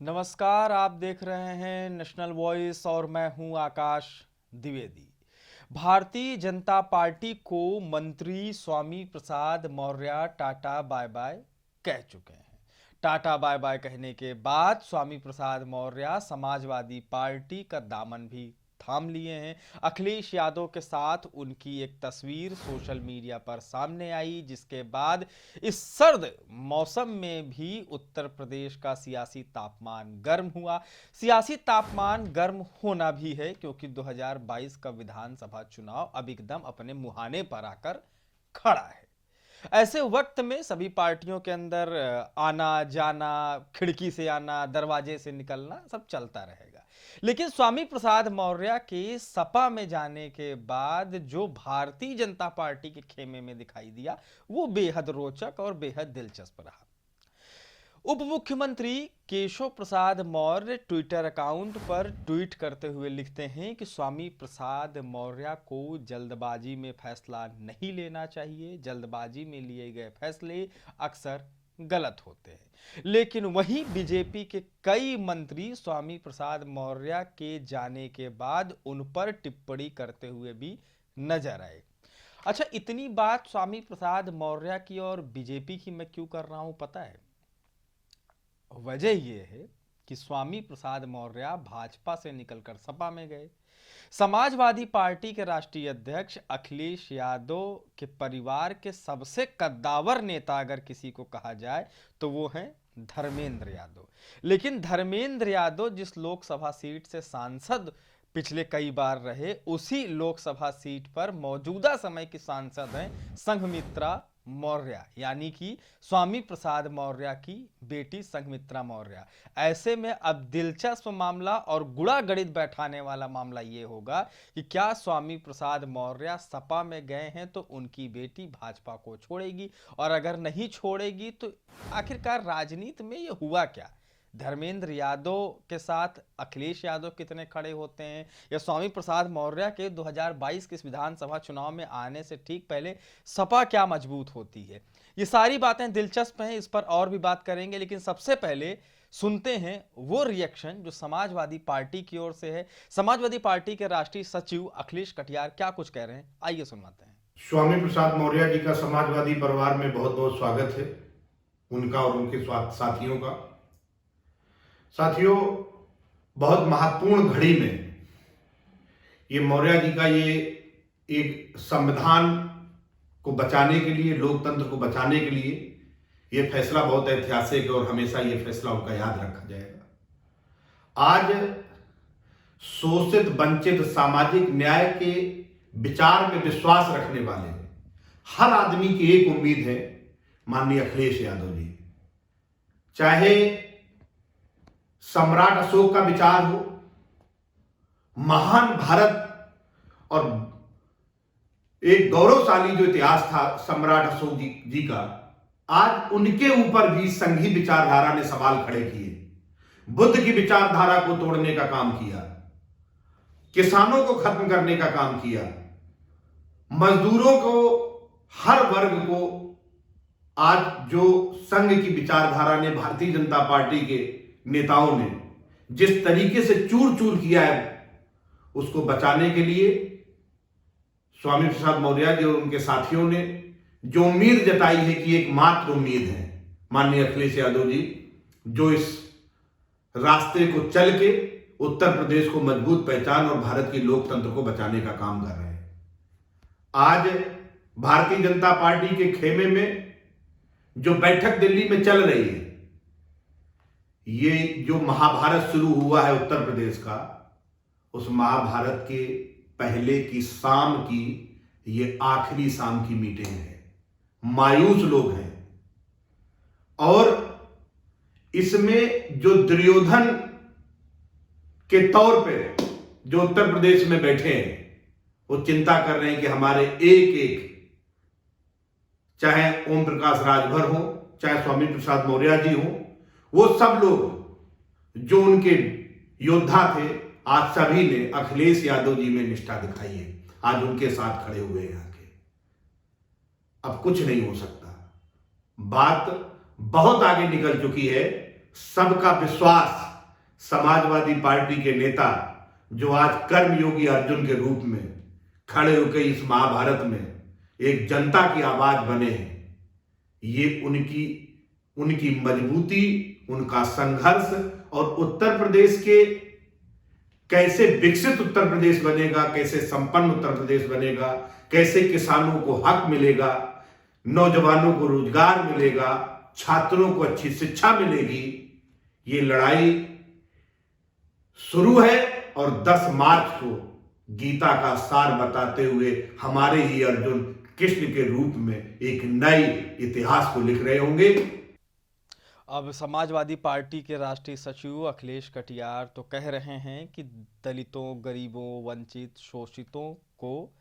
नमस्कार, आप देख रहे हैं नेशनल वॉइस और मैं हूं आकाश द्विवेदी। भारतीय जनता पार्टी को मंत्री Swami Prasad Maurya tata bye bye कह चुके हैं। टाटा बाय बाय कहने के बाद स्वामी प्रसाद मौर्य समाजवादी पार्टी का दामन भी थाम लिए हैं। अखिलेश यादव के साथ उनकी एक तस्वीर सोशल मीडिया पर सामने आई, जिसके बाद इस सर्द मौसम में भी उत्तर प्रदेश का सियासी तापमान गर्म हुआ। सियासी तापमान गर्म होना भी है क्योंकि 2022 का विधानसभा चुनाव अब एकदम अपने मुहाने पर आकर खड़ा है। ऐसे वक्त में सभी पार्टियों के अंदर आना जाना, खिड़की से आना, दरवाजे से निकलना सब चलता रहेगा। लेकिन स्वामी प्रसाद मौर्य के सपा में जाने के बाद जो भारतीय जनता पार्टी के खेमे में दिखाई दिया वो बेहद रोचक और बेहद दिलचस्प रहा। उप मुख्यमंत्री केशव प्रसाद मौर्य ट्विटर अकाउंट पर ट्वीट करते हुए लिखते हैं कि स्वामी प्रसाद मौर्य को जल्दबाजी में फैसला नहीं लेना चाहिए। जल्दबाजी में लिए गए फैसले अक्सर गलत होते हैं। लेकिन वहीं बीजेपी के कई मंत्री स्वामी प्रसाद मौर्य के जाने के बाद उन पर टिप्पणी करते हुए भी नजर आए। अच्छा, इतनी बात स्वामी प्रसाद मौर्य की और बीजेपी की मैं क्यों कर रहा हूं पता है? वजह यह है कि स्वामी प्रसाद मौर्य भाजपा से निकलकर सपा में गए। समाजवादी पार्टी के राष्ट्रीय अध्यक्ष अखिलेश यादव के परिवार के सबसे कद्दावर नेता अगर किसी को कहा जाए तो वो हैं धर्मेंद्र यादव। लेकिन धर्मेंद्र यादव जिस लोकसभा सीट से सांसद पिछले कई बार रहे, उसी लोकसभा सीट पर मौजूदा समय की सांसद हैं संघमित्रा मौर्य, यानी कि स्वामी प्रसाद मौर्य की बेटी संघमित्रा मौर्य। ऐसे में अब दिलचस्प मामला और गुड़ा गणित बैठाने वाला मामला यह होगा कि क्या स्वामी प्रसाद मौर्य सपा में गए हैं तो उनकी बेटी भाजपा को छोड़ेगी, और अगर नहीं छोड़ेगी तो आखिरकार राजनीति में यह हुआ क्या? धर्मेंद्र यादव के साथ अखिलेश यादव कितने खड़े होते हैं, या स्वामी प्रसाद मौर्य के 2022 के इस विधानसभा चुनाव में आने से ठीक पहले सपा क्या मजबूत होती है? ये सारी बातें दिलचस्प हैं, इस पर और भी बात करेंगे। लेकिन सबसे पहले सुनते हैं वो रिएक्शन जो समाजवादी पार्टी की ओर से है। समाजवादी पार्टी के राष्ट्रीय सचिव अखिलेश कटियार क्या कुछ कह रहे हैं, आइए सुनवाते हैं। स्वामी प्रसाद मौर्य जी का समाजवादी परिवार में बहुत बहुत स्वागत है, उनका और उनके साथियों का। साथियों, बहुत महत्वपूर्ण घड़ी में ये मौर्य जी का ये एक संविधान को बचाने के लिए, लोकतंत्र को बचाने के लिए ये फैसला बहुत ऐतिहासिक है और हमेशा ये फैसला उनका याद रखा जाएगा। आज शोषित, वंचित, सामाजिक न्याय के विचार में विश्वास रखने वाले हर आदमी की एक उम्मीद है, माननीय अखिलेश यादव जी। चाहे सम्राट अशोक का विचार हो, महान भारत और एक गौरवशाली जो इतिहास था सम्राट अशोक जी का, आज उनके ऊपर भी संघी विचारधारा ने सवाल खड़े किए। बुद्ध की विचारधारा को तोड़ने का काम किया, किसानों को खत्म करने का काम किया, मजदूरों को, हर वर्ग को आज जो संघ की विचारधारा ने, भारतीय जनता पार्टी के नेताओं ने जिस तरीके से चूर चूर किया है, उसको बचाने के लिए स्वामी प्रसाद मौर्य जी और उनके साथियों ने जो उम्मीद जताई है कि एकमात्र उम्मीद है माननीय अखिलेश यादव जी, जो इस रास्ते को चल के उत्तर प्रदेश को मजबूत पहचान और भारत की लोकतंत्र को बचाने का काम कर रहे हैं। आज भारतीय जनता पार्टी के खेमे में जो बैठक दिल्ली में चल रही है, ये जो महाभारत शुरू हुआ है उत्तर प्रदेश का, उस महाभारत के पहले की शाम की ये आखिरी शाम की मीटिंग है। मायूस लोग हैं और इसमें जो दुर्योधन के तौर पे जो उत्तर प्रदेश में बैठे हैं, वो चिंता कर रहे हैं कि हमारे एक एक, चाहे ओम प्रकाश राजभर हो, चाहे स्वामी प्रसाद मौर्य जी हो, वो सब लोग जो उनके योद्धा थे, आज सभी ने अखिलेश यादव जी में निष्ठा दिखाई है, आज उनके साथ खड़े हुए हैं आके। अब कुछ नहीं हो सकता, बात बहुत आगे निकल चुकी है। सबका विश्वास समाजवादी पार्टी के नेता जो आज कर्मयोगी अर्जुन के रूप में खड़े होकर इस महाभारत में एक जनता की आवाज बने हैं, ये उनकी मजबूती, उनका संघर्ष और उत्तर प्रदेश के कैसे विकसित उत्तर प्रदेश बनेगा, कैसे संपन्न उत्तर प्रदेश बनेगा, कैसे किसानों को हक मिलेगा, नौजवानों को रोजगार मिलेगा, छात्रों को अच्छी शिक्षा मिलेगी, ये लड़ाई शुरू है। और 10 मार्च को गीता का सार बताते हुए हमारे ही अर्जुन कृष्ण के रूप में एक नए इतिहास को लिख रहे होंगे। अब समाजवादी पार्टी के राष्ट्रीय सचिव अखिलेश कटियार तो कह रहे हैं कि दलितों, गरीबों, वंचित, शोषितों को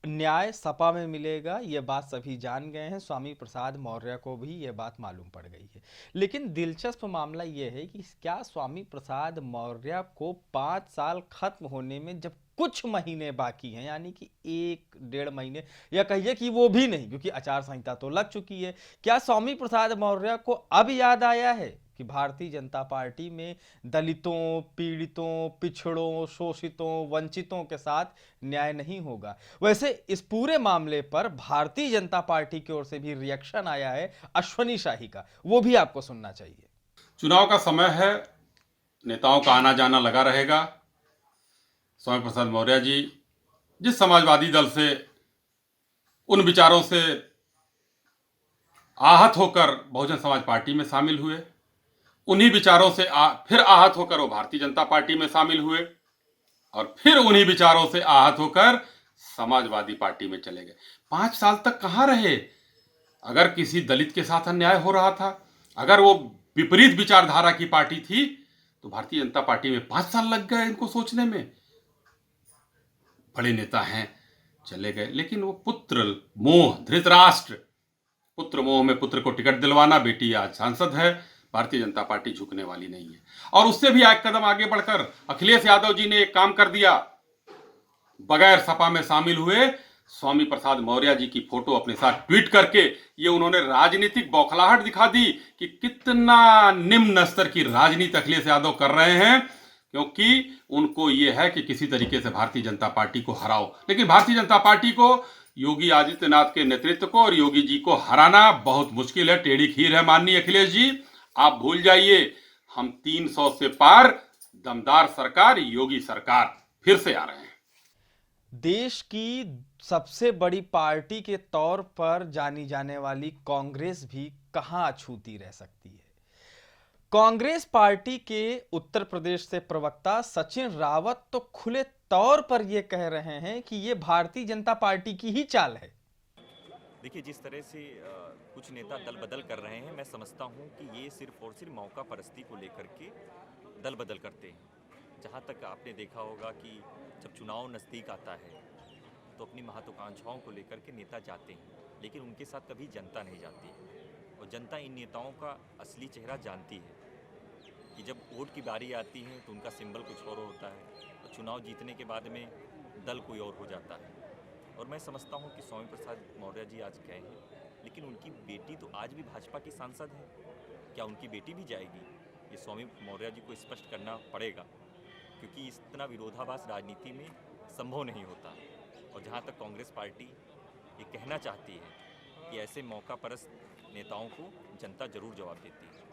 न्याय सपा में मिलेगा। ये बात सभी जान गए हैं, स्वामी प्रसाद मौर्य को भी ये बात मालूम पड़ गई है। लेकिन दिलचस्प मामला ये है कि क्या स्वामी प्रसाद मौर्य को 5 साल खत्म होने में जब कुछ महीने बाकी हैं, यानी कि 1-1.5 महीने, या कहिए कि वो भी नहीं क्योंकि आचार संहिता तो लग चुकी है, क्या स्वामी प्रसाद मौर्य को अब याद आया है कि भारतीय जनता पार्टी में दलितों, पीड़ितों, पिछड़ों, शोषितों, वंचितों के साथ न्याय नहीं होगा? वैसे इस पूरे मामले पर भारतीय जनता पार्टी की ओर से भी रिएक्शन आया है अश्वनी शाही का, वो भी आपको सुनना चाहिए। चुनाव का समय है, नेताओं का आना जाना लगा रहेगा। स्वामी प्रसाद मौर्य जी जिस समाजवादी दल से, उन विचारों से आहत होकर बहुजन समाज पार्टी में शामिल हुए, उन्हीं विचारों से फिर आहत होकर वो भारतीय जनता पार्टी में शामिल हुए और फिर उन्हीं विचारों से आहत होकर समाजवादी पार्टी में चले गए। 5 साल तक कहाँ रहे? अगर किसी दलित के साथ अन्याय हो रहा था, अगर वो विपरीत विचारधारा की पार्टी थी, तो भारतीय जनता पार्टी में 5 साल लग गए इनको सोचने में। बड़े नेता हैं, चले गए। लेकिन वो पुत्र मोह, धृतराष्ट्र, पुत्र मोह में पुत्र को टिकट दिलवाना, बेटी आज सांसद है, भारतीय जनता पार्टी झुकने वाली नहीं है। और उससे भी एक कदम आगे बढ़कर अखिलेश यादव जी ने एक काम कर दिया, बगैर सपा में शामिल हुए स्वामी प्रसाद मौर्य जी की फोटो अपने साथ ट्वीट करके ये उन्होंने राजनीतिक बौखलाहट दिखा दी कि कितना निम्न स्तर की राजनीति अखिलेश यादव कर रहे हैं, क्योंकि उनको ये है कि किसी तरीके से भारतीय जनता पार्टी को हराओ। लेकिन भारतीय जनता पार्टी को, योगी आदित्यनाथ के नेतृत्व को और योगी जी को हराना बहुत मुश्किल है, टेढ़ी खीर है। माननीय अखिलेश जी, आप भूल जाइए, हम 300 से पार दमदार सरकार, योगी सरकार फिर से आ रहे हैं। देश की सबसे बड़ी पार्टी के तौर पर जानी जाने वाली कांग्रेस भी कहां अछूती रह सकती है। कांग्रेस पार्टी के उत्तर प्रदेश से प्रवक्ता सचिन रावत तो खुले तौर पर यह कह रहे हैं कि यह भारतीय जनता पार्टी की ही चाल है। देखिए, जिस तरह से कुछ नेता दल बदल कर रहे हैं, मैं समझता हूं कि ये सिर्फ और सिर्फ मौका परस्ती को लेकर के दल बदल करते हैं। जहां तक आपने देखा होगा कि जब चुनाव नज़दीक आता है तो अपनी महत्वाकांक्षाओं को लेकर के नेता जाते हैं, लेकिन उनके साथ कभी जनता नहीं जाती। और जनता इन नेताओं का असली चेहरा जानती है कि जब वोट की बारी आती है तो उनका सिंबल कुछ और होता है और चुनाव जीतने के बाद में दल कोई और हो जाता है। और मैं समझता हूं कि स्वामी प्रसाद मौर्य जी आज गए हैं, लेकिन उनकी बेटी तो आज भी भाजपा की सांसद है। क्या उनकी बेटी भी जाएगी? ये स्वामी मौर्य जी को स्पष्ट करना पड़ेगा, क्योंकि इतना विरोधाभास राजनीति में संभव नहीं होता। और जहां तक कांग्रेस पार्टी ये कहना चाहती है कि ऐसे मौका परस्त नेताओं को जनता जरूर जवाब देती है।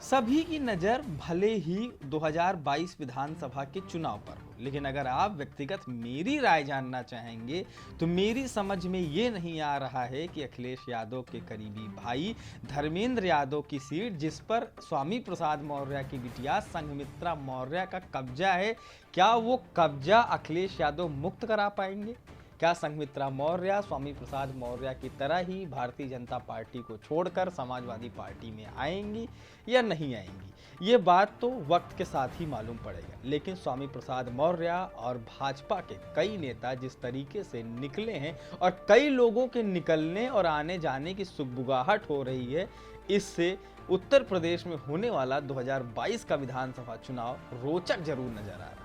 सभी की नज़र भले ही 2022 विधानसभा के चुनाव पर हो, लेकिन अगर आप व्यक्तिगत मेरी राय जानना चाहेंगे तो मेरी समझ में ये नहीं आ रहा है कि अखिलेश यादव के करीबी भाई धर्मेंद्र यादव की सीट, जिस पर स्वामी प्रसाद मौर्य की बिटिया संघमित्रा मौर्य का कब्जा है, क्या वो कब्जा अखिलेश यादव मुक्त करा पाएंगे? क्या संघमित्रा मौर्य स्वामी प्रसाद मौर्य की तरह ही भारतीय जनता पार्टी को छोड़कर समाजवादी पार्टी में आएंगी या नहीं आएंगी? ये बात तो वक्त के साथ ही मालूम पड़ेगा। लेकिन स्वामी प्रसाद मौर्य और भाजपा के कई नेता जिस तरीके से निकले हैं और कई लोगों के निकलने और आने जाने की सुगबुगाहट हो रही है, इससे उत्तर प्रदेश में होने वाला 2022 का विधानसभा चुनाव रोचक जरूर नजर आ रहा है।